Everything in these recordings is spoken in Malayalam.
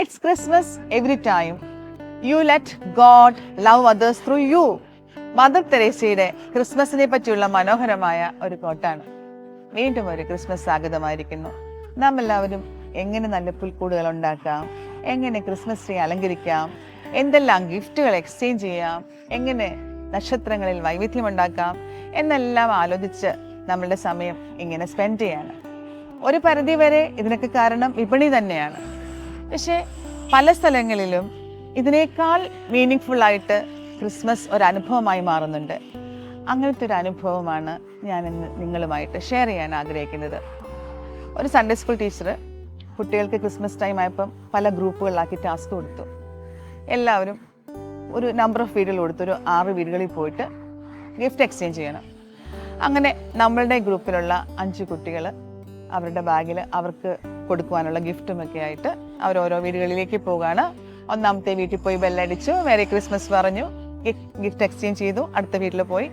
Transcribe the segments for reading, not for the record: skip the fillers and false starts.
It's Christmas every time. You let God love others through you. Mother തെരേസയുടെ ക്രിസ്മസിനെ പറ്റിയുള്ള മനോഹരമായ ഒരു കോട്ടാണ്. വീണ്ടും ഒരു ക്രിസ്മസ് സ്വാഗതമായിരിക്കുന്നു. നാം എല്ലാവരും എങ്ങനെ നല്ല പുൽക്കൂടുകൾ ഉണ്ടാക്കാം, എങ്ങനെ ക്രിസ്മസ് ട്രീ അലങ്കരിക്കാം, എന്തെല്ലാം ഗിഫ്റ്റുകൾ എക്സ്ചേഞ്ച് ചെയ്യാം, എങ്ങനെ നക്ഷത്രങ്ങളിൽ വൈവിധ്യം ഉണ്ടാക്കാം എന്നെല്ലാം ആലോചിച്ച് നമ്മളുടെ സമയം ഇങ്ങനെ സ്പെൻഡ് ചെയ്യാണ്. ഒരു പരിധി വരെ ഇതിനൊക്കെ കാരണം വിപണി തന്നെയാണ്. പക്ഷെ പല സ്ഥലങ്ങളിലും ഇതിനേക്കാൾ മീനിങ് ഫുൾ ആയിട്ട് ക്രിസ്മസ് ഒരു അനുഭവമായി മാറുന്നുണ്ട്. അങ്ങനത്തെ ഒരു അനുഭവമാണ് ഞാൻ ഇന്ന് നിങ്ങളുമായിട്ട് ഷെയർ ചെയ്യാൻ ആഗ്രഹിക്കുന്നത്. ഒരു സൺഡേ സ്കൂൾ ടീച്ചർ കുട്ടികൾക്ക് ക്രിസ്മസ് ടൈം ആയപ്പം പല ഗ്രൂപ്പുകളിലാക്കി ടാസ്ക് കൊടുത്തു. എല്ലാവരും ഒരു നമ്പർ ഓഫ് വീടുകൾ കൊടുത്തു. ഒരു 6 വീടുകളിൽ പോയിട്ട് ഗിഫ്റ്റ് എക്സ്ചേഞ്ച് ചെയ്യണം. അങ്ങനെ നമ്മളുടെ ഗ്രൂപ്പിലുള്ള 5 കുട്ടികൾ അവരുടെ ബാഗിൽ അവർക്ക് കൊടുക്കുവാനുള്ള ഗിഫ്റ്റുമൊക്കെ ആയിട്ട് അവർ ഓരോ വീടുകളിലേക്ക് പോവുകയാണ്. ഒന്നാമത്തെ വീട്ടിൽ പോയി ബെല്ലടിച്ചു, മേരി ക്രിസ്മസ് പറഞ്ഞു, ഗിഫ്റ്റ് എക്സ്ചേഞ്ച് ചെയ്തു, അടുത്ത വീട്ടിൽ പോയി.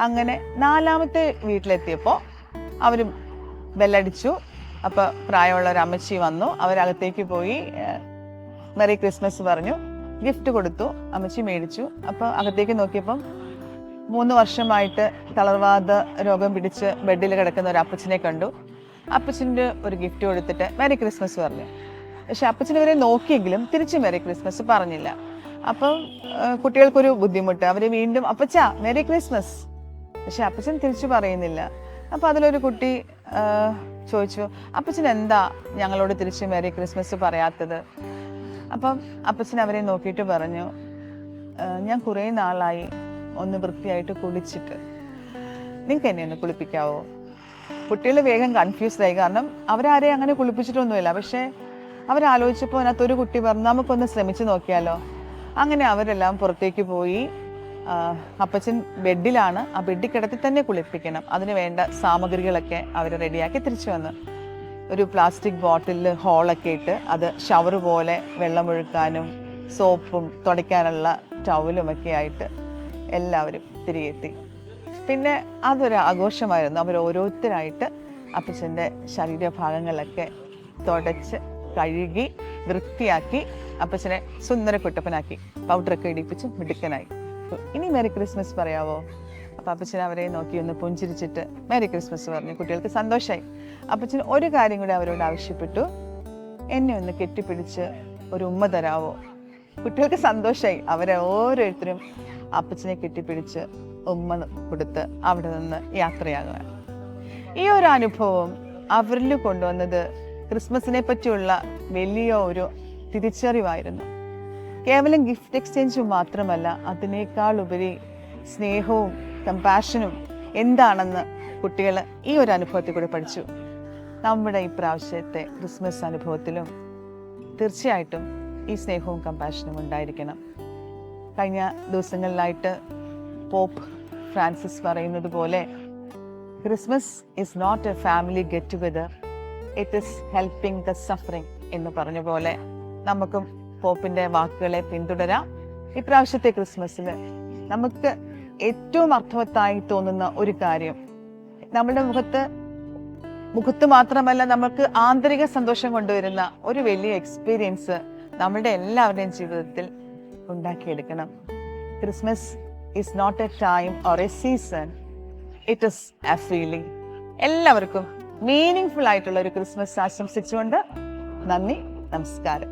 അങ്ങനെ 4ാമത്തെ വീട്ടിലെത്തിയപ്പോൾ അവരും ബെല്ലടിച്ചു. അപ്പോൾ പ്രായമുള്ള ഒരു അമ്മച്ചി വന്നു, അവരകത്തേക്ക് പോയി മേരി ക്രിസ്മസ് പറഞ്ഞു, ഗിഫ്റ്റ് കൊടുത്തു, അമ്മച്ചി മേടിച്ചു. അപ്പോൾ അകത്തേക്ക് നോക്കിയപ്പം 3 വർഷമായിട്ട് തളർവാദ രോഗം പിടിച്ച് ബെഡിൽ കിടക്കുന്ന ഒരു അപ്പച്ചനെ കണ്ടു. അപ്പച്ചൻ്റെ ഒരു ഗിഫ്റ്റ് കൊടുത്തിട്ട് മേരി ക്രിസ്മസ് പറഞ്ഞു. പക്ഷെ അപ്പച്ചനെ വരെ നോക്കിയെങ്കിലും തിരിച്ച് മേരി ക്രിസ്മസ് പറഞ്ഞില്ല. അപ്പം കുട്ടികൾക്കൊരു ബുദ്ധിമുട്ട്. അവർ വീണ്ടും അപ്പച്ചാ മേരി ക്രിസ്മസ്, പക്ഷെ അപ്പച്ചൻ തിരിച്ചു പറയുന്നില്ല. അപ്പം അതിലൊരു കുട്ടി ചോദിച്ചു, അപ്പച്ചൻ എന്താ ഞങ്ങളോട് തിരിച്ച് മേരി ക്രിസ്മസ് പറയാത്തത്? അപ്പം അപ്പച്ചൻ അവരെ നോക്കിയിട്ട് പറഞ്ഞു, ഞാൻ കുറേ നാളായി ഒന്ന് വൃത്തിയായിട്ട് കുളിച്ചിട്ട്, നിങ്ങൾക്ക് എന്നെ ഒന്ന് കുളിപ്പിക്കാവോ? കുട്ടികൾ വേഗം കൺഫ്യൂസ്ഡ് ആയി. കാരണം അവരാരെയും അങ്ങനെ കുളിപ്പിച്ചിട്ടൊന്നുമില്ല. പക്ഷേ അവരാലോചിച്ചപ്പോൾ അതിനകത്തൊരു കുട്ടി പറഞ്ഞു, നമുക്കൊന്ന് ശ്രമിച്ചു നോക്കിയാലോ. അങ്ങനെ അവരെല്ലാം പുറത്തേക്ക് പോയി. അപ്പച്ചൻ ബെഡിലാണ്, ആ ബെഡിൽ കിടത്തി തന്നെ കുളിപ്പിക്കണം. അതിന് വേണ്ട സാമഗ്രികളൊക്കെ അവർ റെഡിയാക്കി തിരിച്ചു വന്നു. ഒരു പ്ലാസ്റ്റിക് ബോട്ടിലിൽ ഹോളൊക്കെ ഇട്ട് അത് ഷവർ പോലെ വെള്ളമൊഴുക്കാനും സോപ്പും തുടയ്ക്കാനുള്ള ടവലുമൊക്കെ ആയിട്ട് എല്ലാവരും തിരികെ എത്തി. പിന്നെ അതൊരു ആഘോഷമായിരുന്നു. അവർ ഓരോരുത്തരായിട്ട് അപ്പച്ചൻ്റെ ശരീരഭാഗങ്ങളൊക്കെ തുടച്ച് കഴുകി വൃത്തിയാക്കി അപ്പച്ചനെ സുന്ദര കുട്ടപ്പനാക്കി, പൗഡറൊക്കെ ഇടിപ്പിച്ച് മിടുക്കനായി. ഇനി മേരി ക്രിസ്മസ് പറയാവോ? അപ്പം അപ്പച്ചൻ അവരെ നോക്കി ഒന്ന് പുഞ്ചിരിച്ചിട്ട് മേരി ക്രിസ്മസ് പറഞ്ഞു. കുട്ടികൾക്ക് സന്തോഷമായി. അപ്പച്ചൻ ഒരു കാര്യം കൂടി അവരോട് ആവശ്യപ്പെട്ടു, എന്നെ ഒന്ന് കെട്ടിപ്പിടിച്ച് ഒരു ഉമ്മ തരാവോ? കുട്ടികൾക്ക് സന്തോഷമായി. അവരെ ഓരോരുത്തരും അപ്പച്ചനെ കെട്ടിപ്പിടിച്ച് ഉമ്മ കൊടുത്ത് അവിടെ നിന്ന് യാത്രയാകുക. ഈ ഒരു അനുഭവം അവരിൽ കൊണ്ടുവന്നത് ക്രിസ്മസിനെ പറ്റിയുള്ള വലിയ ഒരു തിരിച്ചറിവായിരുന്നു. കേവലം ഗിഫ്റ്റ് എക്സ്ചേഞ്ചും മാത്രമല്ല, അതിനേക്കാൾ ഉപരി സ്നേഹവും കമ്പാഷനും എന്താണെന്ന് കുട്ടികൾ ഈ ഒരു അനുഭവത്തിൽ കൂടെ പഠിച്ചു. നമ്മുടെ ഈ പ്രാവശ്യത്തെ ക്രിസ്മസ് അനുഭവത്തിലും തീർച്ചയായിട്ടും ഈ സ്നേഹവും കമ്പാഷനും ഉണ്ടായിരിക്കണം. കഴിഞ്ഞ ദിവസങ്ങളിലായിട്ട് പോപ്പ് ഫ്രാൻസിസ് പറയുന്നത് പോലെ, Christmas is not a family get together, it is helping the suffering എന്ന് പറഞ്ഞ പോലെ നമുക്കും പോപ്പിൻ്റെ വാക്കുകളെ പിന്തുടരാം. ഇപ്രാവശ്യത്തെ ക്രിസ്മസിൽ നമുക്ക് ഏറ്റവും അർത്ഥവത്തായി തോന്നുന്ന ഒരു കാര്യം, നമ്മുടെ മുഖത്ത് മാത്രമല്ല നമുക്ക് ആന്തരിക സന്തോഷം കൊണ്ടുവരുന്ന ഒരു വലിയ എക്സ്പീരിയൻസ് നമ്മളുടെ എല്ലാവരുടെയും ജീവിതത്തിൽ ഉണ്ടാക്കിയെടുക്കണം. Christmas is not a time or a season, it is a feeling. എല്ലാവർക്കും മീനിങ് ഫുൾ ആയിട്ടുള്ള ഒരു ക്രിസ്മസ് ആശംസിച്ചുകൊണ്ട് നന്ദി, നമസ്കാരം.